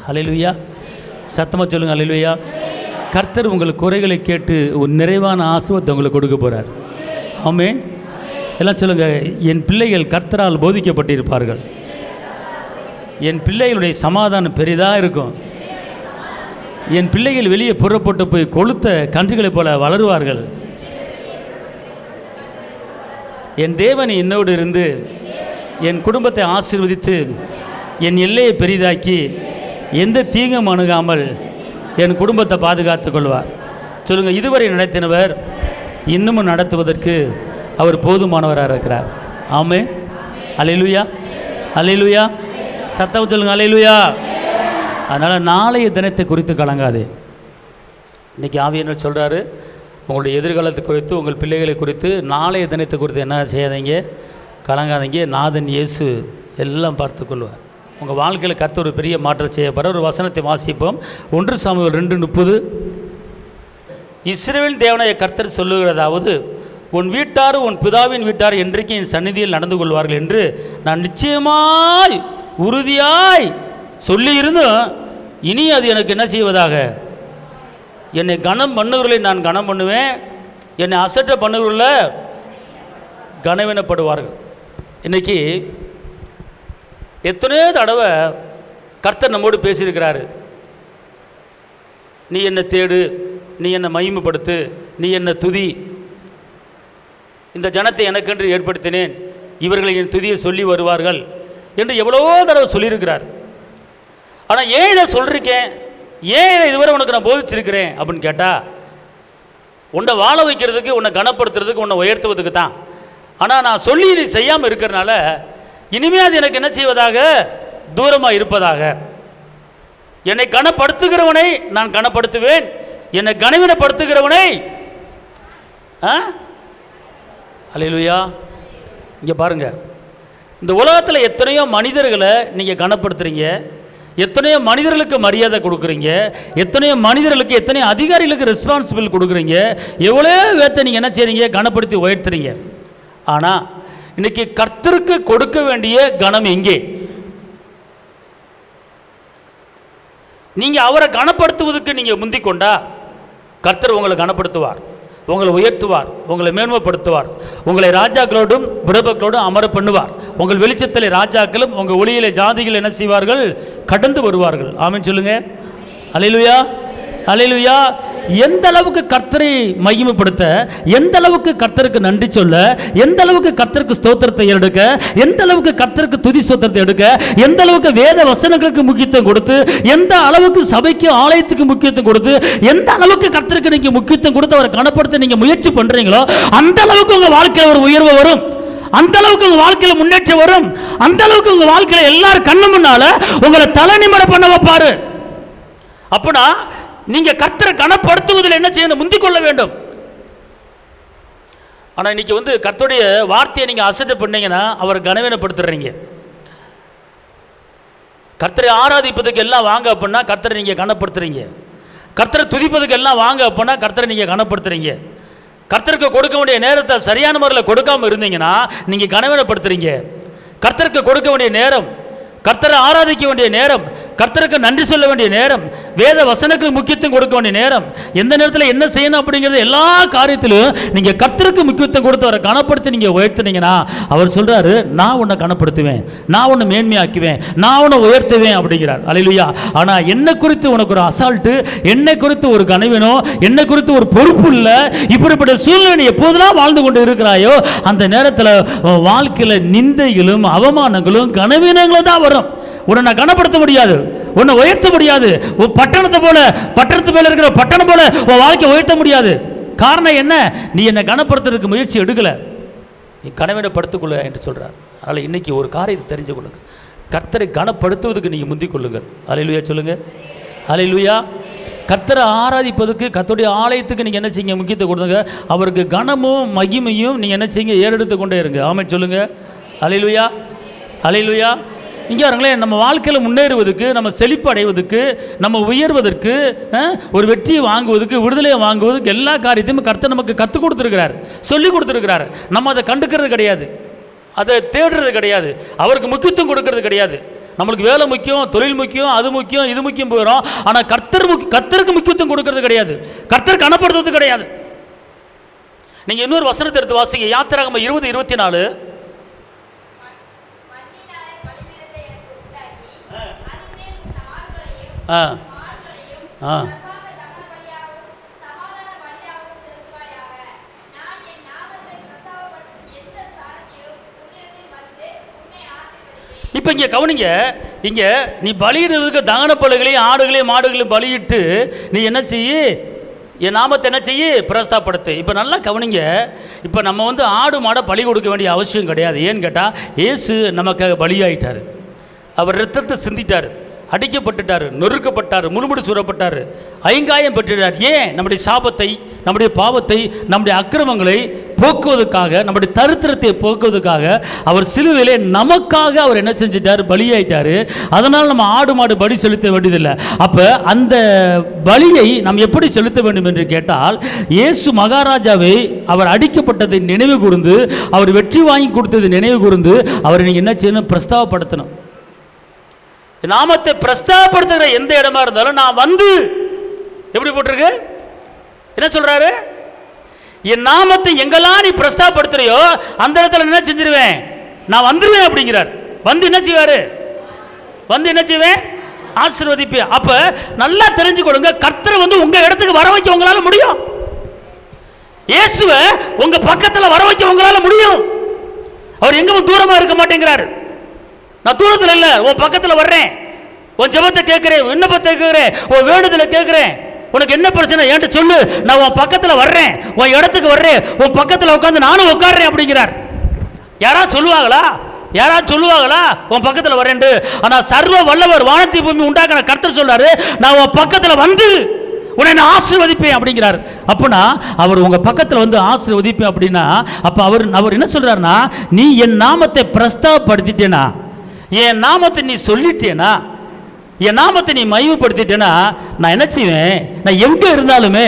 ஹல்லேலூயா. சத்தமாக சொல்லுங்கள் ஹல்லேலூயா. கர்த்தர் உங்கள் குறைகளை கேட்டு ஒரு நிறைவான ஆசீர்வாதத்தை உங்களுக்கு கொடுக்க போகிறார். ஆமென். எல்லாம் சொல்லுங்கள், என் பிள்ளைகள் கர்த்தரால் போதிக்கப்பட்டிருப்பார்கள். என் பிள்ளைகளுடைய சமாதானம் பெரிதாக இருக்கும். என் பிள்ளைகள் வெளியே புறப்பட்டு போய் கொளுத்த கன்றுகளைப் போல வளருவார்கள். என் தேவன் என்னோடு இருந்து என் குடும்பத்தை ஆசீர்வதித்து என் எல்லையை பெரிதாக்கி எந்த தீங்கும் அணுகாமல் என் குடும்பத்தை பாதுகாத்து கொள்வார். சொல்லுங்கள், இதுவரை நடத்தினவர் இன்னமும் நடத்துவதற்கு அவர் போதுமானவராக இருக்கிறார். ஆமென். அல்லேலூயா, அல்லேலூயா. சத்தம் சொல்லுங்கள் அல்லேலூயா. அதனால் நாளைய தினத்தை குறித்து கலங்காதே. இன்றைக்கி ஆவியானவர் சொல்கிறாரு, உங்களுடைய எதிர்காலத்தை குறித்து, உங்கள் பிள்ளைகளை குறித்து, நாளைய தினத்தை குறித்து என்ன செய்யாதீங்க, கலங்காதீங்க. நாதன் இயேசு எல்லாம் பார்த்துக்கொள்வார். உங்கள் வாழ்க்கையில் கர்த்தர் ஒரு பெரிய மாற்றம் செய்யப்படுற ஒரு வசனத்தை வாசிப்போம். 1 சாமுவேல் 2:30. இஸ்ரவேல் தேவனாய கர்த்தர் சொல்லுகிறதாவது, உன் வீட்டார் உன் பிதாவின் வீட்டார் என்றைக்கு என் சந்நிதியில் நடந்து கொள்வார்கள் என்று நான் நிச்சயமாய் உறுதியாய் சொல்லியிருந்தும் இனி அது எனக்கு என்ன செய்வதாக, என்னை கனம் பண்ணுவர்களை நான் கனம் பண்ணுவேன், என்னை அசட்ட பண்ணுவர்களை கனவீனப்படுவார்கள். இன்றைக்கி எத்தனையோ தடவை கர்த்தர் நம்மோடு பேசியிருக்கிறாரு. நீ என்னை தேடு, நீ என்னை மகிமைப்படுத்து, நீ என்னை துதி, இந்த ஜனத்தை எனக்கென்று ஏற்படுத்தினேன், இவர்களை என் துதியை சொல்லி வருவார்கள் என்று எவ்வளவோ தடவை சொல்லியிருக்கிறார். ஆனால் ஏன் இதை சொல்லியிருக்கேன், ஏன் இதை இதுவரை உனக்கு நான் போதிச்சிருக்கிறேன் அப்படின்னு கேட்டால், உன்னை வாழ வைக்கிறதுக்கு, உன்னை கனப்படுத்துறதுக்கு, உன்னை உயர்த்துவதுக்கு தான். ஆனால் நான் சொல்லி இதை செய்யாமல் இருக்கிறனால இனிமேல் அது எனக்கு என்ன செய்வதாக, தூரமாக இருப்பதாக. என்னை கனப்படுத்துகிறவனை நான் கனப்படுத்துவேன், என்னை கனவீனப்படுத்துகிறவனை அல்லேலூயா. இங்கே பாருங்கள், இந்த உலகத்தில் எத்தனையோ மனிதர்களை நீங்கள் கனப்படுத்துகிறீங்க, எத்தனையோ மனிதர்களுக்கு மரியாதை கொடுக்குறீங்க, எத்தனையோ மனிதர்களுக்கு, எத்தனையோ அதிகாரிகளுக்கு ரெஸ்பான்சிபிள் கொடுக்குறீங்க, எவ்வளோ பேர்த்தை நீங்கள் என்ன செய்கிறீங்க, கனப்படுத்தி உயர்த்துறீங்க. ஆனால் இன்றைக்கி கர்த்தருக்கு கொடுக்க வேண்டிய கனம் எங்கே? நீங்கள் அவரை கனப்படுத்துவதற்கு நீங்கள் முந்திக்கொண்டா கர்த்தர் உங்களை கனப்படுத்துவார், உங்களை உயர்த்துவார், உங்களை மேன்மைப்படுத்துவார், உங்களை ராஜாக்களோடும் பிரபுக்களோடும் அமர பண்ணுவார். உங்கள் வெளிச்சத்திலே ராஜாக்களும் உங்கள் ஒளியிலே ஜாதிகள் என்ன செய்வார்கள், கடந்து வருவார்கள். ஆமென் சொல்லுங்கள் அல்லேலூயா, அல்லேலூயா. எந்த அளவுக்கு கர்த்தரை மகிமைப்படுத்த, எந்த அளவுக்கு கர்த்தருக்கு நன்றி சொல்ல, எந்த அளவுக்கு கர்த்தருக்கு ஸ்தோத்திரத்தை எடுக்க, எந்த அளவுக்கு கர்த்தருக்கு துதி ஸ்தோத்திரத்தை எடுக்க, எந்த அளவுக்கு வேத வசனங்களுக்கு முக்கியத்துவம் கொடுத்து, எந்த அளவுக்கு சபைக்கு ஆலயத்துக்கு முக்கியத்துவம் கொடுத்து, எந்த அளவுக்கு கர்த்தருக்கு நீங்கள் முக்கியத்துவம் கொடுத்து அவரை கனப்படுத்த நீங்கள் முயற்சி பண்ணுறீங்களோ அந்த அளவுக்கு உங்கள் வாழ்க்கையில் ஒரு உயர்வு வரும், அந்த அளவுக்கு உங்கள் வாழ்க்கையில் முன்னேற்றம் வரும், அந்த அளவுக்கு உங்கள் வாழ்க்கையில் எல்லாரும் கண்ணு முன்னால உங்களை தலை நிமிர பண்ண வைப்பாரு. அப்பனா நீங்கள் கர்த்தரை கனப்படுத்துவதில் என்ன செய்யணும், முந்திக் கொள்ள வேண்டும். ஆனால் இன்னைக்கு கர்த்தருடைய வார்த்தையை நீங்கள் அசட்டை பண்ணீங்கன்னா அவர் கனவீனப்படுத்துறீங்க. கர்த்தரை ஆராதிப்பதுக்கு எல்லாம் வாங்க அப்படின்னா கர்த்தரை நீங்கள் கனப்படுத்துறீங்க. கர்த்தரை துதிப்பதுக்கு எல்லாம் வாங்க அப்படின்னா கர்த்தரை நீங்கள் கனப்படுத்துறீங்க. கர்த்தருக்கு கொடுக்க வேண்டிய நேரத்தை சரியான முறையில் கொடுக்காமல் இருந்தீங்கன்னா நீங்கள் கனவீனப்படுத்துறீங்க. கர்த்தருக்கு கொடுக்க வேண்டிய நேரம், கர்த்தரை ஆராதிக்க வேண்டிய நேரம், கர்த்தருக்கு நன்றி சொல்ல வேண்டிய நேரம், வேத வசனங்களுக்கு முக்கியத்துவம் கொடுக்க வேண்டிய நேரம், எந்த நேரத்தில் என்ன செய்யணும் அப்படிங்கிறது எல்லா காரியத்திலும் நீங்கள் கர்த்தருக்கு முக்கியத்துவம் கொடுத்து அவரை கனப்படுத்தி நீங்கள் உயர்த்தினீங்கன்னா அவர் சொல்கிறாரு, நான் உன்னை கனப்படுத்துவேன், நான் உன்னை மேன்மையாக்குவேன், நான் உன்னை உயர்த்துவேன் அப்படிங்கிறார். அல்லேலூயா. ஆனால் என்னை குறித்து உனக்கு ஒரு அசால்ட்டு, என்னை குறித்து ஒரு கனவீனம், என்னை குறித்து ஒரு பொறுப்பு இல்லை, இப்படிப்பட்ட சூழ்நிலை எப்போதெல்லாம் வாழ்ந்து கொண்டு இருக்கிறாயோ அந்த நேரத்தில் வாழ்க்கையில் நிந்தைகளும் அவமானங்களும் கனவீனங்களும் தான் வரும். உன்னை கனப்படுத்த முடியாது, உன்னை உயர்த்த முடியாது. உன் பட்டணத்து மேல இருக்கிற பட்டணம் போல உன் வாழ்க்கை உயர்த்த முடியாது. காரணம் என்ன? நீ என்னை கனப்படுத்துறதுக்கு முயற்சி எடுக்கல, நீ கனவீனப்படுத்திக்கொள்ள என்று சொல்றார். அதனால் இன்னைக்கு ஒரு காரியத்தை தெரிஞ்சு கொள்ளுங்க, கர்த்தரை கனப்படுத்துவதற்கு நீங்கள் முந்திக் கொள்ளுங்கள். அல்லேலூயா சொல்லுங்க, அல்லேலூயா. கர்த்தரை ஆராதிப்பதுக்கு, கர்த்தருடைய ஆலயத்துக்கு நீங்கள் என்ன செய்யுங்க, முக்கியத்துவம் கொடுங்க. அவருக்கு கனமும் மகிமையும் நீங்கள் என்ன செய்யுங்க, ஏறெடுத்து கொண்டே இருங்க. ஆமென் சொல்லுங்க, அல்லேலூயா, அல்லேலூயா. இங்கே பாருங்களேன், நம்ம வாழ்க்கையில் முன்னேறுவதற்கு, நம்ம செழிப்பு அடைவதற்கு, நம்ம உயர்வதற்கு, ஒரு வெற்றியை வாங்குவதற்கு, விடுதலையை வாங்குவதற்கு எல்லா காரியத்தையும் கர்த்தர் நமக்கு கற்றுக் கொடுத்துருக்கிறார், சொல்லி கொடுத்துருக்கிறார். நம்ம அதை கண்டுக்கிறது கிடையாது, அதை தேடுறது கிடையாது, அவருக்கு முக்கியத்துவம் கொடுக்கறது கிடையாது. நம்மளுக்கு வேலை முக்கியம், தொழில் முக்கியம், அது முக்கியம், இது முக்கியம் போயிடும். ஆனால் கர்த்தருக்கு முக்கியத்துவம் கொடுக்கறது கிடையாது, கர்த்தர் கனப்படுத்துறது கிடையாது. நீங்கள் இன்னொரு வசனத்தை எடுத்து வாசிங்க, யாத்திராகமம் 20:24. இப்போ இங்கே கவனிங்க, இங்கே நீ பலியிடுறதுக்கு தகன பலிகளையும் ஆடுகளையும் மாடுகளையும் பலியிட்டு நீ என்ன செய்ய, என் நாமத்தை என்ன செய்ய, பிரஸ்தாப்படுத்து. இப்போ நல்லா கவனிங்க, இப்போ நம்ம வந்து ஆடு மாடை பலி கொடுக்க வேண்டிய அவசியம் கிடையாது. ஏன்னு கேட்டால் இயேசு நமக்காக பலியாயிட்டார். அவர் இரத்தத்தை சிந்திட்டார், அடிக்கப்பட்டுட்டார், நொறுக்கப்பட்டார், முழுமுடி சூறப்பட்டார், ஐங்காயம் பெற்றுட்டார். ஏன்? நம்முடைய சாபத்தை, நம்முடைய பாவத்தை, நம்முடைய அக்கிரமங்களை போக்குவதற்காக, நம்முடைய தரித்திரத்தை போக்குவதற்காக அவர் சிலுவையிலே நமக்காக அவர் என்ன செஞ்சிட்டார், பலியாயிட்டார். அதனால் நம்ம ஆடு மாடு பலி செலுத்த வேண்டியதில்லை. அப்போ அந்த பலியை நாம் எப்படி செலுத்த வேண்டும் என்று கேட்டால், இயேசு மகாராஜாவை அவர் அடிக்கப்பட்டதை நினைவு கூர்ந்து, அவர் வெற்றி வாங்கி கொடுத்ததை நினைவு கூர்ந்து அவரை நீங்கள் என்ன செய்யணும், பிரஸ்தாபப்படுத்தணும். நாமத்தை பிரஸ்தாபப்படுத்துகிற எந்த இடமா இருந்தாலும் நான் வந்து, எப்படி போட்டிருக்கு, என்ன சொல்றாரு, என் நாமத்தை எங்கெல்லாம் நீ பிரஸ்தாபப்படுத்துறியோ அந்த இடத்துல என்ன செஞ்சிருவேன், நான் வந்துருவேன் அப்படிங்கிறார். வந்து என்ன செய்வாரு, வந்து என்ன செய்வேன், ஆசீர்வதிப்பேன். அப்ப நல்லா தெரிஞ்சுக்கொள்ளுங்க, கர்த்தரை வந்து உங்க இடத்துக்கு வர வைக்க உங்களால முடியும். இயேசுவை உங்க பக்கத்தில் வர வைக்க உங்களால முடியும். அவர் எங்கும் தூரமா இருக்க மாட்டேங்கிறார். நான் தூரத்தில் இல்லை, உன் பக்கத்தில் வர்றேன், உன் ஜெபத்தை கேட்கிறேன், விண்ணப்பத்தை கேட்கிறேன், உன் வேண்டுதலை கேட்கிறேன். உனக்கு என்ன பிரச்சனை என்கிட்ட சொல்லு, நான் உன் பக்கத்தில் வர்றேன், உன் இடத்துக்கு வர்றேன், உன் பக்கத்தில் உட்காந்து நானும் உட்காடுறேன் அப்படிங்கிறார். யாராவது சொல்லுவாங்களா, யாராவது சொல்லுவாங்களா உன் பக்கத்தில் வரேன்ட்டு? ஆனால் சர்வ வல்லவர் வானத்தை பூமி உண்டாக்கின கர்த்தர் சொல்றாரு, நான் உன் பக்கத்தில் வந்து உன்னை நான் ஆசீர்வதிப்பேன் அப்படிங்கிறார். அப்படின்னா அவர் உங்க பக்கத்தில் வந்து ஆசீர்வதிப்பேன் அப்படின்னா, அப்போ அவர் என்ன சொல்றாருன்னா, நீ என் நாமத்தை பிரஸ்தாபப்படுத்திட்டேனா, என் நாமத்தை நீ சொல்லிட்டேனா, என் நாமத்தை நீ மகிமைப்படுத்திட்டேனா, நான் என்ன செய்வேன், நான் எங்கே இருந்தாலுமே,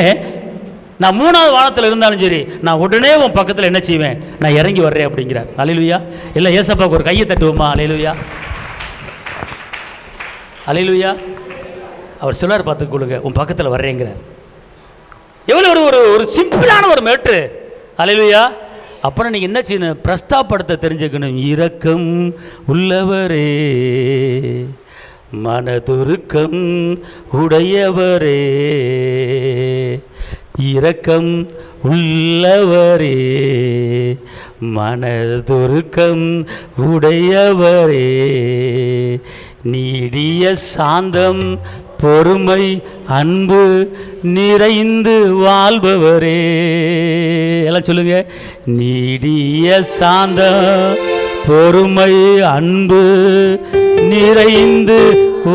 நான் 3வது வானத்தில் இருந்தாலும் சரி, நான் உடனே உன் பக்கத்தில் என்ன செய்வேன், நான் இறங்கி வர்றேன் அப்படிங்கிறார். அல்லேலூயா. இல்லை ஏசப்பாவுக்கு ஒரு கையை தட்டுவோமா? அல்லேலூயா, அல்லேலூயா. அவர் சொல்லார், பார்த்துக்கொள்ளுங்க, உன் பக்கத்தில் வர்றேங்கிறார். எவ்வளோ ஒரு சிம்பிளான ஒரு மேட்ரு. அல்லேலூயா. அப்புறம் நீங்கள் என்ன செய்யணும், பிரஸ்தாபப்படுத்த தெரிஞ்சுக்கணும். இரக்கம் உள்ளவரே, மனதுருக்கம் உடையவரே, இரக்கம் உள்ளவரே, மனதுருக்கம் உடையவரே, நீடிய சாந்தம் பொறுமை அன்பு நிறைந்து வாழ்பவரே. எல்லாம் சொல்லுங்க, நீடிய சாந்தம் பொறுமை அன்பு நிறைந்து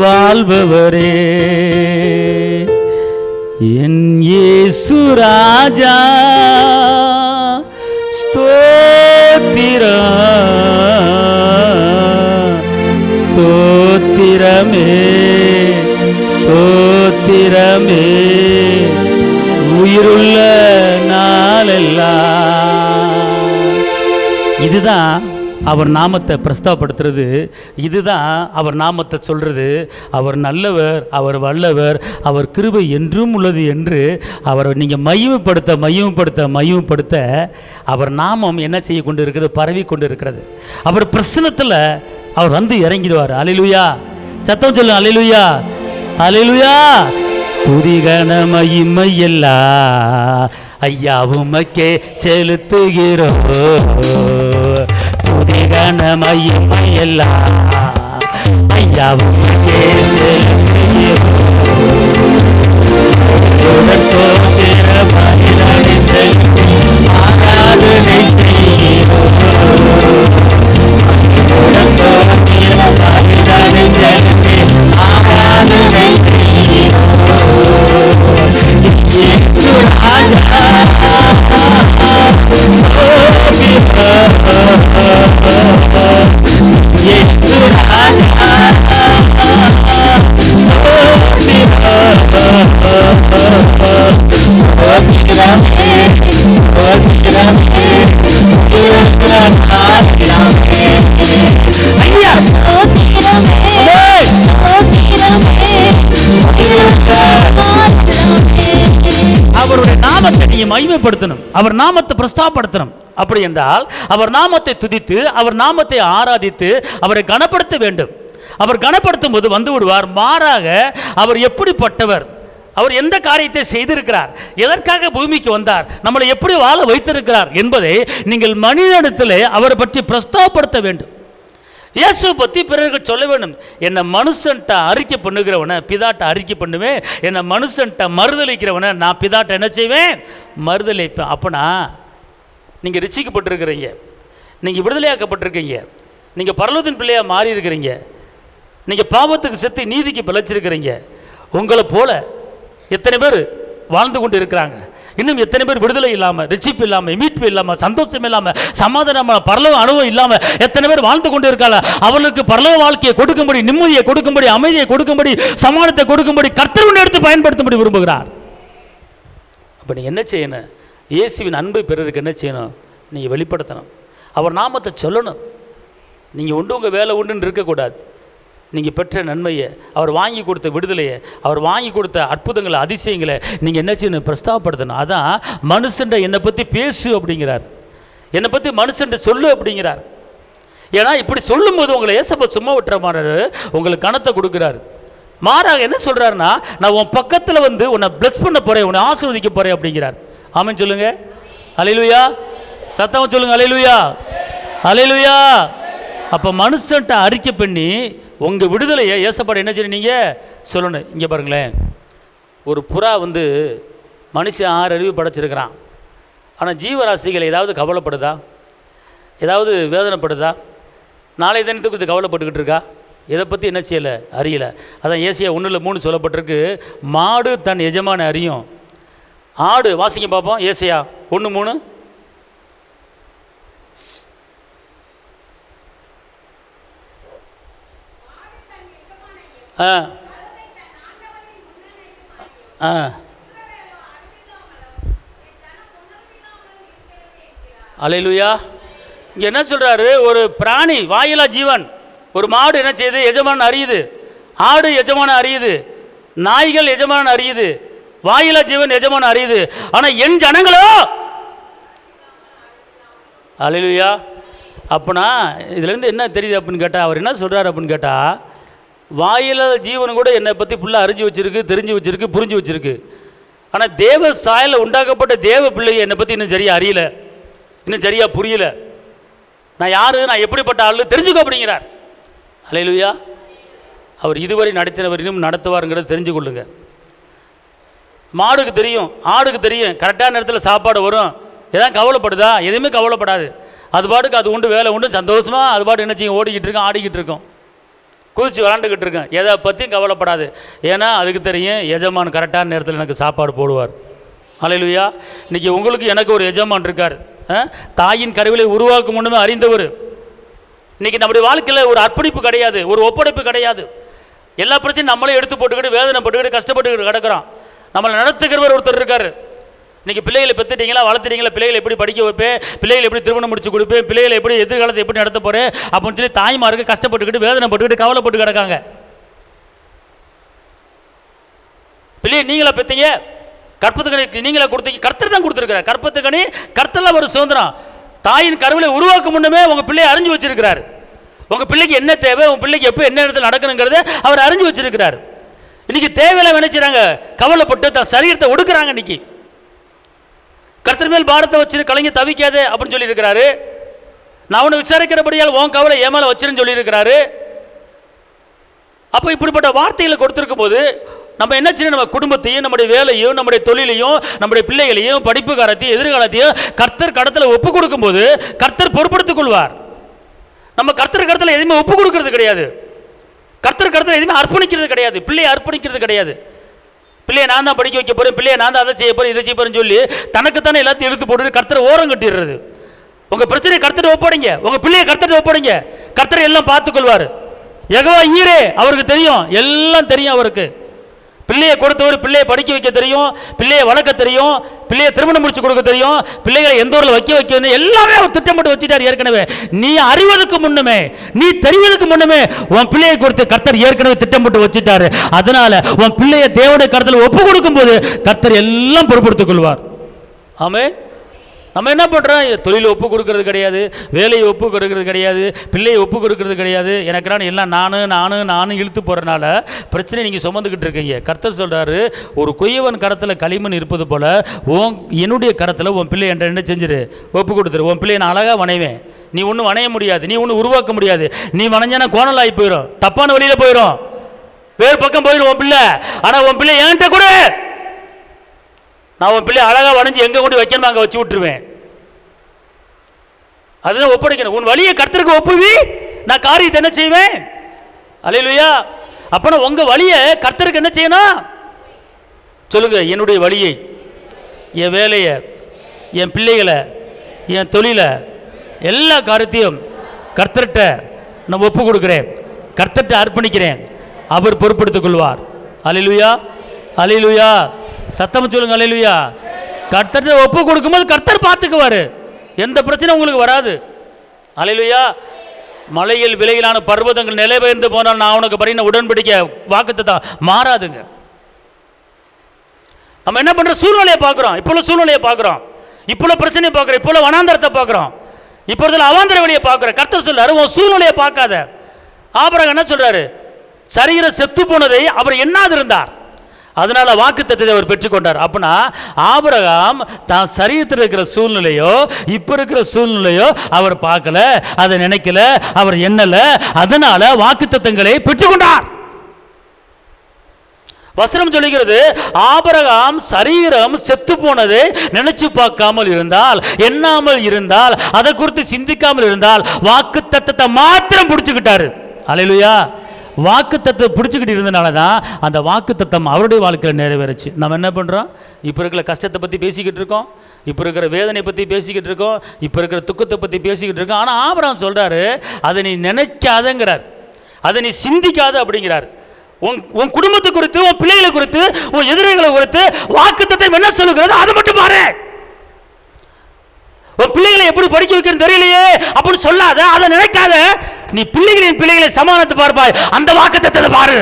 வாழ்பவரே, என் இயேசு ராஜா ஸ்தோத்திரம் ஸ்தோத்திரமே ஸ்தோத்திரமே உயிருள்ள நாளெல்லாம். இதுதான் அவர் நாமத்தை பிரஸ்தாபப்படுத்துறது, இதுதான் அவர் நாமத்தை சொல்கிறது. அவர் நல்லவர், அவர் வல்லவர், அவர் கிருபை என்றும் உள்ளது என்று அவரை நீங்கள் மையப்படுத்த அவர் நாமம் என்ன செய்ய கொண்டு இருக்கிறது, பரவி கொண்டு இருக்கிறது. அவர் பிரசனத்தில் அவர் வந்து இறங்கிடுவார். அல்லேலூயா. சத்தம் சொல்லுங்க, அல்லேலூயா, அல்லேலூயா. துதிகன மகிமை எல்லாம் ஐயா உமக்கே செலுத்துகிறோம். துதிகன மகிமை எல்லாம் ஐயா உமக்கே செலுத்துகிறோம். சோத்திர பலிகளை செலுத்தி ஆராதனை செய்கிறோம். சோத்திர பலிகளை செலுத்தி ஆராதனை நாமத்தை நீங்க மகிமைப்படுத்தணும், அவர் நாமத்தை பிரஸ்தாபப்படுத்தணும். அப்படி என்றால் அவர் நாமத்தை துதித்து, அவர் நாமத்தை ஆராதித்து, அவரை கனப்படுத்த வேண்டும். அவர் கனப்படுத்தும் போது வந்து விடுவார். மாறாக அவர் எப்படிப்பட்டவர், அவர் எந்த காரியத்தை செய்திருக்கிறார், எதற்காக பூமிக்கு வந்தார், நம்மளை எப்படி வாழ வைத்திருக்கிறார் என்பதை நீங்கள் மனிதனிடத்திலே அவரை பற்றி பிரஸ்தாபப்படுத்த வேண்டும். இயேசு பற்றி பிறர்கள் சொல்ல வேண்டும். என்னை மனுஷன்ட்ட அறிக்கை பண்ணுகிறவனை பிதாட்ட அறிக்கை பண்ணுவேன், என்னை மனுஷன்ட்ட மறுதளிக்கிறவனை நான் பிதாட்ட என்ன செய்வேன், மறுதளிப்பேன். அப்பனா நீங்கள் ரட்சிக்கப்பட்டிருக்கிறீங்க, நீங்கள் விடுதலையாக்கப்பட்டிருக்கீங்க, நீங்கள் பரலோகத்தின் பிள்ளையாக மாறி இருக்கிறீங்க, நீங்கள் பாவத்துக்கு செத்து நீதிக்கு பிழைச்சிருக்கிறீங்க. உங்களை போல எத்தனை பேர் வாழ்ந்து கொண்டு இருக்கிறாங்க. இன்னும் எத்தனை பேர் விடுதலை இல்லாமல், ரட்சிப்பு இல்லாமல், மீட்பு இல்லாமல், சந்தோஷம் இல்லாமல், சமாதானம், பரலோக அனுபவம் இல்லாமல் எத்தனை பேர் வாழ்ந்து கொண்டு இருக்காங்க. அவர்களுக்கு பரலோக வாழ்க்கையை கொடுக்கும்படி, நிம்மதியை கொடுக்கும்படி, அமைதியை கொடுக்கும்படி, சமாதானத்தை கொடுக்கும்படி கர்த்தர் எடுத்து பயன்படுத்தும்படி விரும்புகிறார். அப்போ நீங்கள் என்ன செய்யணும், இயேசுவின் அன்பை பிறருக்கு என்ன செய்யணும், நீங்கள் வெளிப்படுத்தணும், அவர் நாமத்தை சொல்லணும். நீங்கள் உண்டு உங்கள் வேலை உண்டுன்னு இருக்கக்கூடாது. நீங்கள் பெற்ற நன்மையை, அவர் வாங்கி கொடுத்த விடுதலையை, அவர் வாங்கி கொடுத்த அற்புதங்களை, அதிசயங்களை நீங்கள் என்ன செய்யணும், பிரஸ்தாபப்படுத்தணும். அதான் மனுஷன்ட என்னை பற்றி பேசு அப்படிங்கிறார், என்னை பற்றி மனுஷன்ட சொல்லு அப்படிங்கிறார். ஏன்னா இப்படி சொல்லும்போது உங்களை ஏசப்பா சும்மா விட்டுற மாதிரி உங்களுக்கு கணத்தை கொடுக்குறாரு. மாறாக என்ன சொல்கிறாருன்னா, நான் உன் பக்கத்தில் வந்து உன்னை பிளஸ் பண்ண போகிறேன், உன்னை ஆசீர்வதிக்க போகிறேன் அப்படிங்கிறார். ஆமென் சொல்லுங்க, அல்லேலூயா. சத்தம் சொல்லுங்க, அல்லேலூயா, அல்லேலூயா. அப்போ மனுஷன்ட்ட அறிக்கை பண்ணி உங்கள் விடுதலையை ஏசப்பாடு என்ன செய்யணும், நீங்கள் சொல்லணும். இங்கே பாருங்களேன், ஒரு புறா வந்து மனுஷன் 6 அறிவு படைச்சிருக்கிறான். ஆனால் ஜீவராசிகள் ஏதாவது கவலைப்படுதா, ஏதாவது வேதனைப்படுதா, நாளை தினத்துக்கு இது கவலைப்பட்டுக்கிட்டு இருக்கா, இதை பற்றி என்ன செய்யலை, அறியலை. அதான் ஏசியா 1:3 சொல்லப்பட்டிருக்கு, மாடு தன் எஜமான அறியும், ஆடு. வாசிங்க பார்ப்போம், ஏசியா 1:3. அல்லேலூயா. இங்கே என்ன சொல்கிறாரு, ஒரு பிராணி, வாயிலா ஜீவன், ஒரு மாடு என்ன செய்யுது, எஜமான் அறியுது, ஆடு எஜமான அறியுது, நாய்கள் எஜமான அறியுது, வாயிலா ஜீவன் எஜமான அறியுது. ஆனால் என் ஜனங்களோ, அல்லேலூயா. அப்போனா இதுலேருந்து என்ன தெரியுது அப்படின்னு கேட்டால், அவர் என்ன சொல்கிறார் அப்படின்னு கேட்டால், வாயில ஜீவன் கூட என்னை பற்றி ஃபுல்லாக அறிஞ்சு வச்சிருக்கு, தெரிஞ்சு வச்சிருக்கு, புரிஞ்சு வச்சிருக்கு. ஆனால் தேவ சாயலில் உண்டாக்கப்பட்ட தேவ பிள்ளை என்னை பற்றி இன்னும் சரியாக அறியலை, இன்னும் சரியாக புரியலை. நான் யார், நான் எப்படிப்பட்ட ஆள் தெரிஞ்சுக்கோ அப்படிங்கிறார். அல்லேலூயா. அவர் இதுவரை நடத்தினவர் இன்னும் நடத்துவாருங்கிறத தெரிஞ்சு கொள்ளுங்க. மாடுக்கு தெரியும், ஆடுக்கு தெரியும், கரெக்டான நேரத்தில் சாப்பாடு வரும். எதாவது கவலைப்படுதா, எதுவுமே கவலைப்படாது. அது பாட்டுக்கு அது உண்டு, வேலை உண்டு, சந்தோஷமாக அது பாட்டு என்ன செய்யும், ஓடிக்கிட்டு இருக்கோம், ஆடிக்கிட்டு இருக்கோம், குதிச்சு விளாண்டுக்கிட்டு இருக்கேன், எதை பற்றியும் கவலைப்படாது. ஏன்னா அதுக்கு தெரியும் எஜமான் கரெக்டான நேரத்தில் எனக்கு சாப்பாடு போடுவார். அல்லேலூயா. இன்றைக்கி உங்களுக்கு எனக்கு ஒரு எஜமான் இருக்கார், தாயின் கருவிலை உருவாக்கும் முன்னுமே அறிந்தவர். இன்றைக்கி நம்முடைய வாழ்க்கையில் ஒரு அர்ப்பணிப்பு கிடையாது, ஒரு ஒப்படைப்பு கிடையாது. எல்லா பிரச்சனையும் நம்மளே எடுத்து போட்டுக்கிட்டு வேதனைப்பட்டுக்கிட்டு கஷ்டப்பட்டுக்கிட்டு கிடக்கிறோம். நம்மளை நடத்துகிறவர் ஒருத்தர் இருக்கார். இன்றைக்கி பிள்ளைகளை பெற்றுட்டீங்களா, வளர்த்துட்டீங்களா, பிள்ளைகளை எப்படி படிக்க வைப்பேன், பிள்ளைகளை எப்படி திருமணம் முடிச்சு கொடுப்பேன், பிள்ளைகளை எப்படி எதிர்காலத்தை எப்படி நடத்த போகிறேன் அப்படின்னு சொல்லி தாய்மாருக்கு கஷ்டப்பட்டுக்கிட்டு வேதனைப்பட்டுக்கிட்டு கவலைப்பட்டு கிடக்காங்க. பிள்ளையை நீங்களா பெற்றீங்க, கற்பத்துக்கணி நீங்களா கொடுத்தீங்க, கர்த்தர் தான் கொடுத்துருக்கிறார். கற்பத்துக்கணி கர்த்தர்லாம் ஒரு சுதந்திரம். தாயின் கருவிலை உருவாக்கும் முன்னமே உங்கள் பிள்ளையை அறிஞ்சு வச்சிருக்கிறார். உங்கள் பிள்ளைக்கு என்ன தேவை, உங்கள் பிள்ளைக்கு எப்போ என்ன இடத்துல நடக்கணுங்கிறத அவர் அறிஞ்சு வச்சிருக்கிறார். இன்றைக்கி தேவையில்லை நினைச்சாங்க, கவலைப்பட்டு தான் சரீரத்தை ஒடுக்குறாங்க. இன்றைக்கி கர்த்தர் மேல் பாரத்தை வச்சு கலைஞ தவிக்காதே அப்படின்னு சொல்லியிருக்கிறாரு. நான் உன்னை விசாரிக்கிறபடியால் உன் கவலை ஏன் மேலே வச்சிருன்னு சொல்லியிருக்கிறாரு. அப்போ இப்படிப்பட்ட வார்த்தைகளை கொடுத்துருக்கும் போது நம்ம என்ன செய்யணும், நம்ம குடும்பத்தையும் நம்முடைய வேலையும் நம்முடைய தொழிலையும் நம்முடைய பிள்ளைகளையும் படிப்பு காலத்தையும் எதிர்காலத்தையும் கர்த்தர் கடத்தில் ஒப்பு கொடுக்கும் போது கர்த்தர் பொறுப்படுத்திக் கொள்வார். நம்ம கர்த்தர் கடத்தில் எதுவுமே ஒப்பு கொடுக்கறது கிடையாது, கர்த்தர் கடத்தில் எதுவுமே அர்ப்பணிக்கிறது கிடையாது, பிள்ளையை அர்ப்பணிக்கிறது கிடையாது. பிள்ளையை நான் தான் படிக்க வைக்க போகிறேன், பிள்ளையை நான் தான் அதை செய்ய போகிறேன், இதை செய்ய போகிறேன்னு சொல்லி தனக்குத்தானே எல்லாத்தையும் எடுத்து போட்டு கர்த்தரை ஓரம் கட்டிடுறது. உங்கள் பிரச்சனையை கர்த்தரை ஒப்படைங்க, உங்கள் பிள்ளையை கர்த்தரை ஒப்படைங்க, கர்த்தரை எல்லாம் பார்த்துக்கொள்வார். யெகோவா ஈரே, அவருக்கு தெரியும், எல்லாம் தெரியும் அவருக்கு. பிள்ளையை கொடுத்தவர் பிள்ளையை படிக்க வைக்க தெரியும், பிள்ளையை வளர்க்க தெரியும், பிள்ளையை திருமணம் முடிச்சு கொடுக்க தெரியும், பிள்ளைகளை எந்த ஊரில் வைக்க எல்லாமே அவர் திட்டமிட்டு வச்சுட்டார். ஏற்கனவே நீ அறிவதற்கு முன்னமே, நீ தெரிவதற்கு முன்னமே உன் பிள்ளையை கொடுத்து கர்த்தர் ஏற்கனவே திட்டமிட்டு வச்சுட்டாரு. அதனால உன் பிள்ளையை தேவனுடைய கருத்தில் ஒப்பு கொடுக்கும் போது கர்த்தர் எல்லாம் பொறுப்படுத்திக் கொள்வார். ஆமென். நம்ம என்ன பண்ணுறோம்? தொழிலை ஒப்பு கொடுக்கறது கிடையாது, வேலையை ஒப்பு கொடுக்கறது கிடையாது, பிள்ளையை ஒப்பு கொடுக்கறது கிடையாது. எனக்குறான எல்லாம் நானும் இழுத்து போகிறனால பிரச்சனை நீங்கள் சுமந்துக்கிட்டு இருக்கீங்க. கர்த்தர் சொல்கிறாரு, ஒரு கொய்யவன் கரத்தில் களிமண் இருப்பது போல் என்னுடைய கரத்தில் உன் பிள்ளை என்ற என்ன செஞ்சிரு, ஒப்பு கொடுத்துரு. உன் பிள்ளையை நான் அழகாக வணைவேன். நீ ஒன்றும் வணைய முடியாது, நீ ஒன்றும் உருவாக்க முடியாது. நீ வணைஞ்சானா கோணலாகி போயிடும், தப்பான வழியில் போயிடும், வேறு பக்கம் போயிடும் உன் பிள்ளை. ஆனால் உன் பிள்ளை என்கிட்ட கூட, நான் உன் பிள்ளை அழகாக வணைஞ்சு எங்கே கொண்டு வைக்கணுமோ அங்கே வச்சு விட்டுருவேன். அதுதான் ஒப்படைக்கணும். உன் வழியை கர்த்தருக்கு ஒப்புவி, நான் காரியத்தை என்ன செய்வேன்? அல்லேலூயா. அப்போ உங்கள் வழியை கர்த்தருக்கு என்ன செய்யணும் சொல்லுங்க. என்னுடைய வழியை, என் வேலையை, என் பிள்ளைகளை, என் தொழிலை, எல்லா காரியத்தையும் கர்த்தர்கிட்ட நான் ஒப்பு கொடுக்குறேன், கர்த்தர்கிட்ட அர்ப்பணிக்கிறேன். அவர் பொறுப்படுத்திக் கொள்வார். அல்லேலூயா, அல்லேலூயா. சத்தம் சொல்லுங்க. அல்லேலூயா. கர்த்தர்கிட்ட ஒப்பு கொடுக்கும்போது கர்த்தர் பார்த்துக்குவார், எந்த பிரச்சனை உங்களுக்கு வராது. அல்லேலூயா. மலையில் விலையிலான பர்வதங்கள் நிலை பெயர்ந்து போனால் நான் உனக்கு பண்ணின உடன்படிக்கை வாக்குத்தத்தம் மாறாதுங்க. நம்ம என்ன பண்றோம்? சூழ்நிலையை பார்க்குறோம், இப்போ உள்ள சூழ்நிலையை பார்க்குறோம், இப்போ உள்ள பிரச்சனையை பார்க்குறோம், இப்போ உள்ள வனாந்தரத்தை பார்க்குறோம், இப்போ அவாந்தர வழியை பார்க்குறோம். கர்த்தர் சொல்றாரு, உன் சூழ்நிலையை பார்க்காத. ஆபிரகாம் என்ன சொல்றாரு? சரீரம் செத்து போனதை அவர் எண்ணாது இருந்தார், அதனால வாக்குத்தத்தத்தை அவர் பெற்றுக்கொண்டார். அப்படின்னா ஆபிரகாம் தான் சரீரத்தில் இருக்கிற சூழ்நிலையோ இப்போ இருக்கிற சூழ்நிலையோ அவர் பார்க்கல, அதை நினைக்கல, அவர் எண்ணல, அதனால வாக்குத்தத்தங்களை பெற்றுக்கொண்டார். வசனம் சொல்லுகிறது, ஆபிரகாம் சரீரம் செத்து போனதை நினைச்சு பார்க்காமல் இருந்தால், எண்ணாமல் இருந்தால், அதை குறித்து சிந்திக்காமல் இருந்தால் வாக்குத்தத்தத்தை மாத்திரம் பிடிச்சுக்கிட்டாரு. அல்லேலூயா. வாக்குத்தத்தை பிடிச்சிக்கிட்டு இருந்தனால தான் அந்த வாக்குத்தத்தம் அவருடைய வாழ்க்கையில் நிறைவேறுச்சு. நம்ம என்ன பண்ணுறோம்? இப்போ இருக்கிற கஷ்டத்தை பற்றி பேசிக்கிட்டு இருக்கோம், இப்போ இருக்கிற வேதனை பற்றி பேசிக்கிட்டு இருக்கோம், இப்போ இருக்கிற துக்கத்தை பற்றி பேசிக்கிட்டு இருக்கோம். ஆனால் ஆபிரகாம் சொல்கிறாரு, அதை நீ நினைக்காதங்கிறார், அதை நீ சிந்திக்காத அப்படிங்கிறார். உன் குடும்பத்தை குறித்து, உன் பிள்ளைகளை குறித்து, உன் எதிரிகளை குறித்து வாக்குத்தத்தம் என்ன சொல்லுகிறது அதை மட்டும் பாரு. உன் பிள்ளைகளை எப்படி படிக்க வைக்கிறது தெரியலையே அப்படின்னு சொல்லாத, அதை நினைக்காத. நீ பிள்ளைகளை சமாதானத்தை பார்ப்பாய், அந்த வாக்குத்தத்தத்தை பாரு.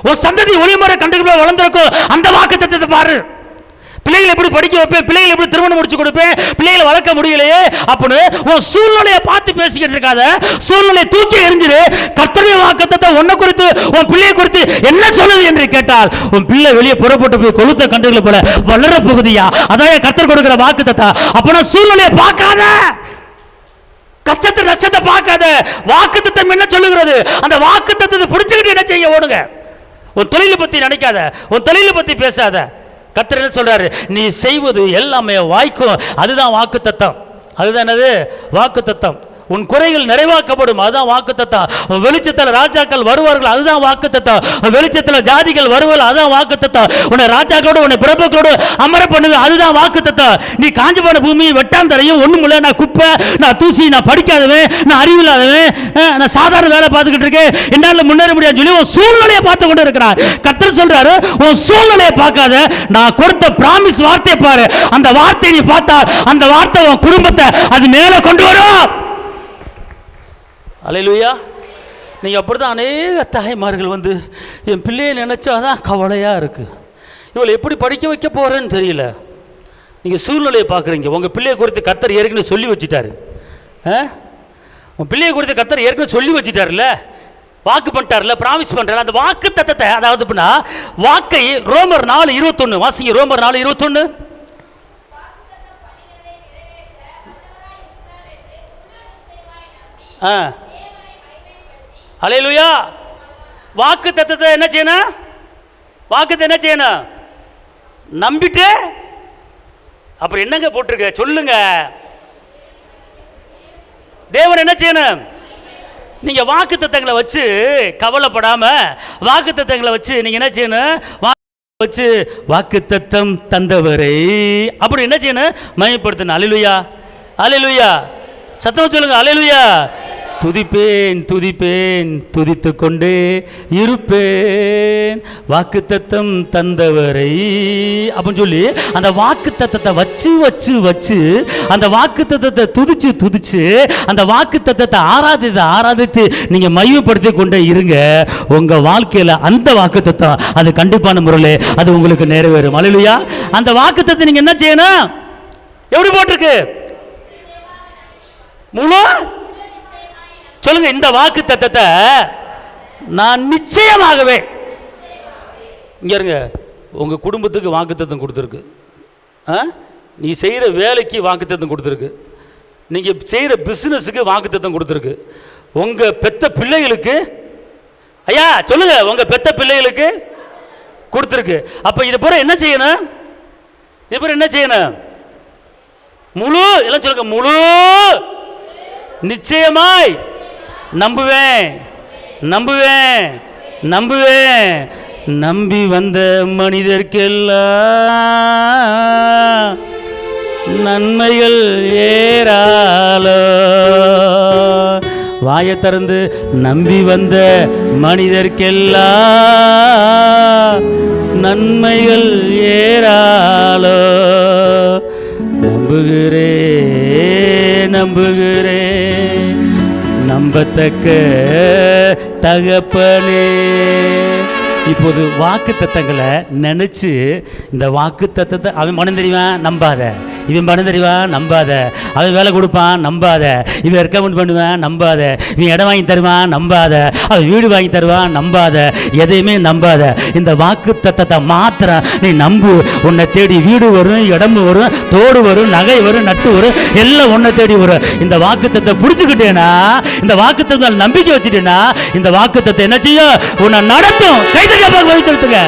உன் சந்ததி ஒளிமறை கண்டுபிடிப்பு வளர்ந்திருக்கும், அந்த வாக்குத்தத்தத்தை பாரு. பிள்ளைகளை எப்படி படிக்க வைப்பேன், பிள்ளைகளை எப்படி திருமணம் முடிச்சு கொடுப்பேன், பிள்ளைகளை வளர்க்க முடியலையே அப்படின்னு உன் சூழ்நிலையை பார்த்து பேசிக்கிட்டு இருக்காத. சூழ்நிலையை தூக்கி எறிஞ்சிரு. கர்த்தருடைய வாக்குத்தத்தத்தை உன்னை குறித்து, உன் பிள்ளையை குறித்து என்ன சொல்லுது என்று கேட்டால், உன் பிள்ளை வெளியே புறப்பட்டு போய் கொளுத்த கன்றுகளை போல வளர போகுதியா, அதான் கர்த்தர் கொடுக்கிற வாக்குத்தத்தம். அப்பனா சூழ்நிலையை பார்க்காத, கஷ்டத்தை நஷ்டத்தை பார்க்காத. வாக்குத்தத்தம் என்ன சொல்லுகிறது, அந்த வாக்குத்தத்தத்தை பிடிச்சுக்கிட்டு என்ன செய்ய ஓடுங்க. உன் தொழிலை பத்தி நினைக்காத, உன் தொழிலை பத்தி பேசாத. கர்த்தர் என்ன சொல்றாரு? நீ செய்வது எல்லாமே வாய்க்கும், அதுதான் வாக்குத்தத்தம். அதுதான் என்னது? வாக்குத்தத்தம். உன் குறைகள் நிறைவாக்கப்படும், அதுதான் வாக்குத்தத்தம். வெளிச்சத்தில் ராஜாக்கள் வருவார்கள், அதுதான் வாக்குத்தத்தம். வெளிச்சத்தில் ஜாதிகள் வருவார்கள், அதுதான் வாக்குத்தத்தம். உன்னை ராஜாக்களோடு, உன்னை பிரபுக்களோடு அமர பண்ணுது, அதுதான் வாக்குத்தத்தம். நீ காஞ்சு போன பூமி வெட்டாந்தரையும் ஒண்ணும் இல்லை, நான் குப்பை, நான் தூசி, நான் படிக்காதவன், நான் அறிவில்லாதவன், நான் சாதாரண வேலை பார்த்துக்கிட்டு இருக்கேன், என்னால் முன்னேற முடியாது சொல்லி உன் சூழ்நிலையை பார்த்து கொண்டு இருக்கிறார். கர்த்தர் சொல்றாரு, உன் சூழ்நிலையை பார்க்காத, நான் கொடுத்த பிராமிஸ் வார்த்தையை பாரு. அந்த வார்த்தையை நீ பார்த்தா, அந்த வார்த்தை உன் குடும்பத்தை அது மேலே கொண்டு வரும். அல்லேலூயா. நீங்கள் அப்படி தான் அநேக தாய்மார்கள் வந்து என் பிள்ளையை நினச்சாதான் கவலையாக இருக்குது, இவளை எப்படி படிக்க வைக்க போகிறேன்னு தெரியல. நீங்கள் சூழ்நிலையை பார்க்குறீங்க. உங்கள் பிள்ளையை குறித்து கர்த்தர் ஏற்கனவே சொல்லி வச்சுட்டாரு. உங்கள் பிள்ளையை குறித்து கர்த்தர் ஏற்கனவே சொல்லி வச்சுட்டார்ல, வாக்கு பண்ணிட்டார்ல, ப்ராமிஸ் பண்ணுறாரு. அந்த வாக்கு தத்தத்தை, அதாவது அப்படின்னா வாக்கை ரோமர் 4:21 வாசிங்க. ரோமர் 4:21. அல்லேலூயா. வாக்கு தத்தத்தை என்ன செய்யணும்? வாக்குத்தை என்ன செய்யணும்? நம்பிட்டு. அப்புறம் என்னங்க போட்டிருக்க சொல்லுங்க. தேவன் என்ன செய்யணும்? நீங்க வாக்கு தத்தங்களை வச்சு கவலைப்படாம, வாக்கு தத்தங்களை வச்சு நீங்க என்ன செய்யணும்? வச்சு வாக்கு தத்தம் தந்தவரை அப்படி என்ன செய்யணும்? மகிமைப்படுத்தணும். அல்லேலூயா, அல்லேலூயா. சத்தம் சொல்லுங்க. அல்லேலூயா. துதிப்பேன் துதிப்பேன் துதித்து கொண்டே இருப்பேன் வாக்குத்தத்தம் தந்தவரை அப்படின்னு சொல்லி அந்த வாக்குத்தத்தத்தை வச்சு வச்சு வச்சு அந்த வாக்குத்தத்தத்தை துதிச்சு துதிச்சு அந்த வாக்குத்தத்தத்தை ஆராதித்து நீங்க மகிமைப்படுத்தி கொண்டே இருங்க. உங்க வாழ்க்கையில அந்த வாக்குத்தத்தம் அது கண்டிப்பான முறையில் அது உங்களுக்கு நிறைவேறும். அல்லேலூயா. அந்த வாக்குத்தத்தை நீங்க என்ன செய்யணும்? எப்படி போட்டிருக்கு? முழு சொல்லுங்க. இந்த வாக்கு தத்தத்தை நான் நிச்சயமாகவே, இங்க இருங்க, உங்க குடும்பத்துக்கு வாக்கு தத்தம் கொடுத்துருக்கு, நீ செய்கிற வேலைக்கு வாக்கு தத்தம் கொடுத்துருக்கு, நீங்க செய்கிற பிசினஸுக்கு வாக்கு தத்தம் கொடுத்துருக்கு, உங்க பெத்த பிள்ளைகளுக்கு, ஐயா சொல்லுங்க, உங்க பெத்த பிள்ளைகளுக்கு கொடுத்துருக்கு. அப்ப இது பிற என்ன செய்யணும்? இது பிற என்ன செய்யணும்? முழு எல்லாம் சொல்லுங்க, முழு நிச்சயமாய் நம்புவேன், நம்புவேன், நம்புவேன். நம்பி வந்த மனிதர்க்கெல்லாம் நன்மைகள் ஏறாலோ. வாயை திறந்து நம்பி வந்த மனிதர்க்கெல்லாம் நன்மைகள் ஏறாலோ. நம்புகிறே நம்புகிறே நம்பத்தக்க தகப்பனே. இப்போது வாக்கு தத்தங்களை நினச்சி, இந்த வாக்கு தத்தத்தை அவன் பணம் தெரிவான் நம்பாத, இவன் பணம் தெரிவான் நம்பாத, அவன் வேலை கொடுப்பான் நம்பாத, இவன் ரெக்கமெண்ட் பண்ணுவான் நம்பாத, இவன் இடம் வாங்கி தருவான் நம்பாத, அவன் வீடு வாங்கி தருவான் நம்பாத, எதையுமே நம்பாத. இந்த வாக்கு தத்தத்தை மாத்திரம் நீ நம்பு. உன்னை தேடி வீடு வரும், இடம் வரும், தோடு வரும், நகை வரும், நட்டு வரும், எல்லாம் உன்னை தேடி வரும். இந்த வாக்கு தத்தை பிடிச்சிக்கிட்டேனா, இந்த வாக்கு தத்தத்தை நம்பிக்கை வச்சுட்டேன்னா, இந்த வாக்கு தத்தை என்ன செய்யும்? உன்னை நடத்தும். கைத்தறி செலுத்துங்க.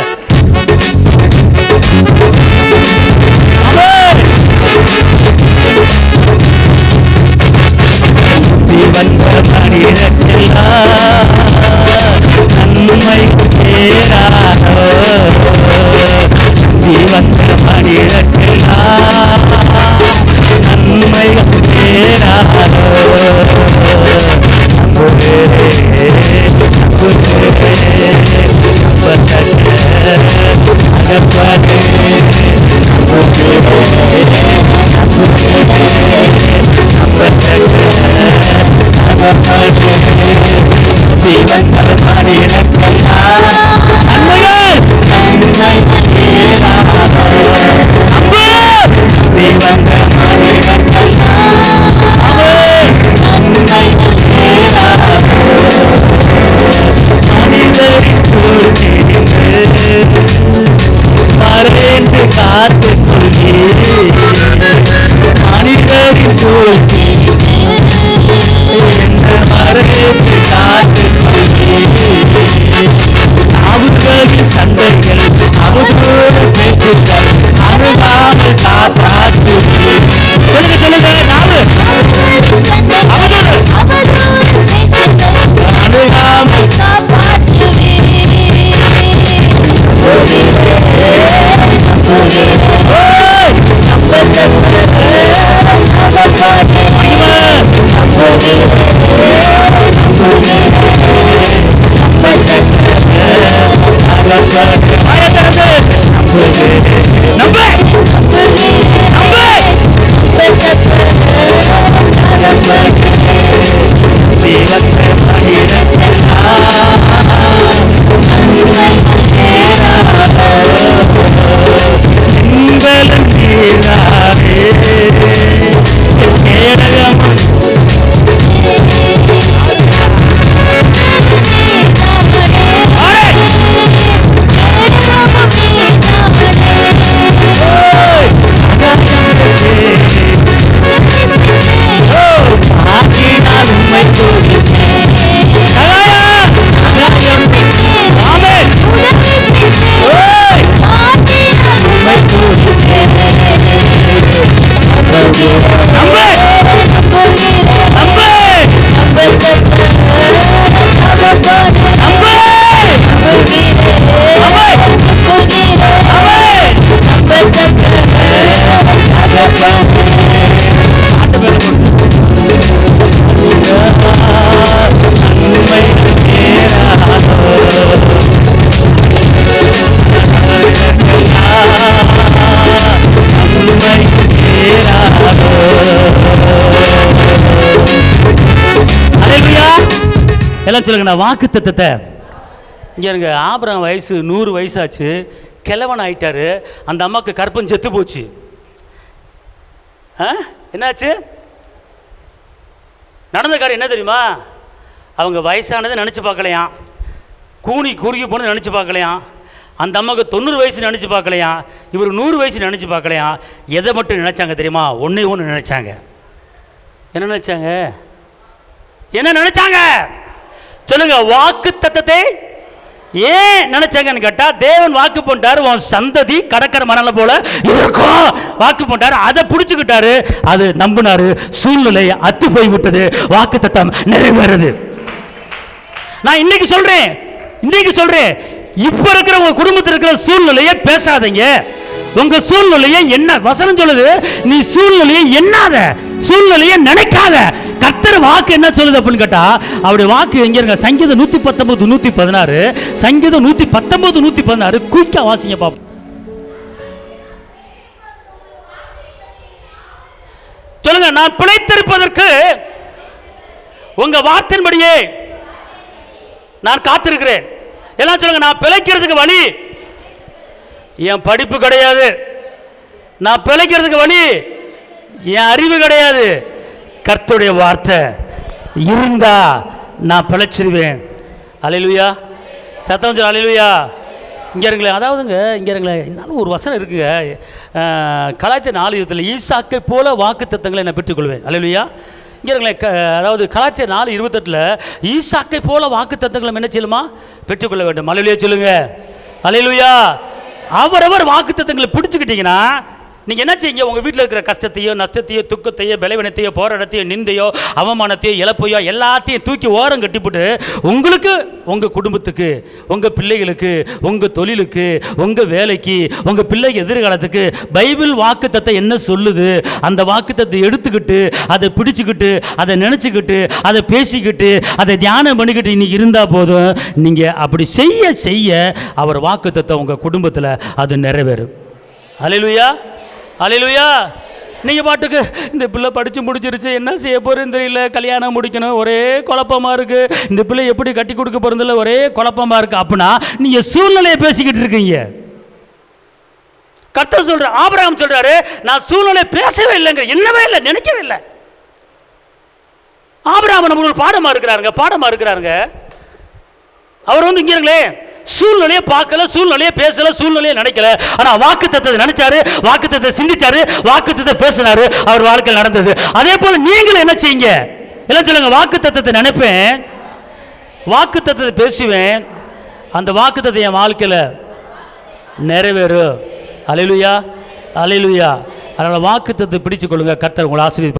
எல்லாம் சொல்லுங்க. நான் வாக்கு தத்தத்தை இங்கே இருங்க. ஆபிரகாம் வயசு 100 வயசாச்சு, கிழவன் ஆயிட்டாரு. அந்த அம்மாவுக்கு கற்பம் செத்து போச்சு. என்னாச்சு? நடந்த காரியம் என்ன தெரியுமா? அவங்க வயசானதை நினச்சி பார்க்கலையாம், கூனி குறுகி போனது நினச்சி பார்க்கலையாம், அந்த அம்மாவுக்கு 90 வயசு நினச்சி பார்க்கலையாம், இவர் 100 வயசு நினச்சி பார்க்கலையாம். எதை மட்டும் நினச்சாங்க தெரியுமா? ஒன்று நினச்சாங்க. என்ன நினச்சாங்க? என்ன நினச்சாங்க சொல்லுங்க? வாக்கு தத்தத்தை ஏன் நினைச்சாங்கன்னு கேட்டா, தேவன் வாக்கு போட்டாரு, உன் சந்ததி கடற்கரை மணல போல இருக்கும் வாக்கு போட்டாரு. அதை பிடிச்சுக்கிட்டாரு, அது நம்பினாரு. சூழ்நிலை அத்து போய் விட்டது, வாக்கு தத்தம் நிறைவேறது. நான் இன்னைக்கு சொல்றேன், இப்ப இருக்கிற உங்க குடும்பத்தில் இருக்கிற சூழ்நிலையை பேசாதீங்க. உங்க சூழ்நிலையை என்ன வசனம் சொல்லுது? நீ சூழ்நிலையை எண்ணாத, சூழ்நிலையை நினைக்காத. கர்த்தர் வாக்கு என்ன சொல்லுது அப்படின்னு கேட்டா, அவருடைய வாக்கு எங்க இருக்க? சங்கீதம் 119 116, சங்கீதம் 119 116. குயிக்கா வாசிங்க பாப்போம். சொல்லுங்க, நான் பிழைத்திருப்பதற்கு உங்க வார்த்தையின்படியே நான் காத்திருக்கிறேன். எல்லாம் சொல்லுங்க, நான் பிழைக்கிறதுக்கு வழி என் படிப்பு கிடையாது, நான் பிழைக்கிறதுக்கு வழி என் அறிவு கிடையாது, கர்த்தருடைய வார்த்தை இருந்தா நான் பிழைச்சிருவேன். அல்லேலூயா, சத்தம் சொல்லு அல்லேலூயா. இங்கே இருங்களேன், அதாவதுங்க இங்கே இருங்களேன், என்னாலும் ஒரு வசனம் இருக்குங்க, கலாத்திய 4:20, ஈசாக்கை போல வாக்கு தத்தங்களை நான் பெற்றுக்கொள்வேன். அல்லேலூயா. இங்கே இருங்களேன், அதாவது கலாத்திய 4:28, ஈசாக்கை போல வாக்கு தத்தங்களை என்ன செய்யலுமா? பெற்றுக்கொள்ள வேண்டும். அல்லேலூயா சொல்லுங்க. அல்லேலூயா. அவரவர் வாக்கு தத்தங்களை பிடிச்சுக்கிட்டீங்கன்னா நீங்கள் என்ன செய்யுங்க? உங்கள் வீட்டில் இருக்கிற கஷ்டத்தையோ நஷ்டத்தையோ துக்கத்தையோ பலவீனத்தையோ போராட்டத்தையோ நிந்தையோ அவமானத்தையோ இழப்பையோ எல்லாத்தையும் தூக்கி ஓரம் கட்டிவிட்டு உங்களுக்கு, உங்கள் குடும்பத்துக்கு, உங்கள் பிள்ளைகளுக்கு, உங்கள் தொழிலுக்கு, உங்கள் வேலைக்கு, உங்கள் பிள்ளைக்கு எதிர்காலத்துக்கு பைபிள் வாக்கு தத்தம் என்ன சொல்லுது, அந்த வாக்கு தத்தை எடுத்துக்கிட்டு அதை பிடிச்சிக்கிட்டு அதை நினச்சிக்கிட்டு அதை பேசிக்கிட்டு அதை தியானம் பண்ணிக்கிட்டு இன்னைக்கு இருந்தால் போதும். நீங்கள் அப்படி செய்ய செய்ய அவர் வாக்கு தத்தம் உங்கள் குடும்பத்தில் அது நிறைவேறும். அல்லேலூயா, அல்லேலூயா. நீங்கள் பாட்டுக்கு இந்த பிள்ளை படித்து முடிச்சிருச்சு, என்ன செய்ய போகிறேன்னு தெரியல, கல்யாணம் முடிக்கணும், ஒரே குழப்பமாக இருக்குது, இந்த பிள்ளை எப்படி கட்டி கொடுக்க போகிறதில்ல, ஒரே குழப்பமாக இருக்குது அப்படின்னா நீங்கள் சூழ்நிலையை பேசிக்கிட்டு இருக்கீங்க. கர்த்தர் சொல்ற, ஆபிரகாம் சொல்றாரு, நான் சூழ்நிலை பேசவே இல்லைங்க, என்னவே இல்லை, நினைக்கவே இல்லை. ஆபிரகாம் நம்மளுக்கு பாடமாக இருக்கிறாருங்க. அவர் வந்து இங்கே இருங்களே, சூழ்நிலையை பார்க்கல, சூழ்நிலையை பேசல, சூழ்நிலையை நினைக்கல, ஆனா வாக்கு தத்தத்தை நினைச்சாரு, வாக்கு தத்தத்தை சிந்திச்சாரு, வாக்கு தத்தத்தை பேசினாரு, அவர் வாழ்க்கையில் நடந்தது. அதே போல நீங்களும் என்ன செய்யுங்க? எல்லாம் சொல்லுங்க, வாக்கு தத்தத்தை நினைப்பேன், வாக்கு தத்தத்தை பேசுவேன், அந்த வாக்கு தத்தத்தை என் வாழ்க்கையில் நிறைவேறும். அல்லேலூயா, அல்லேலூயா. அதனால வாக்கு தத்தத்தை பிடிச்சு கொள்ளுங்க. கர்த்தர் உங்களை ஆசீர்வதிப்பார்.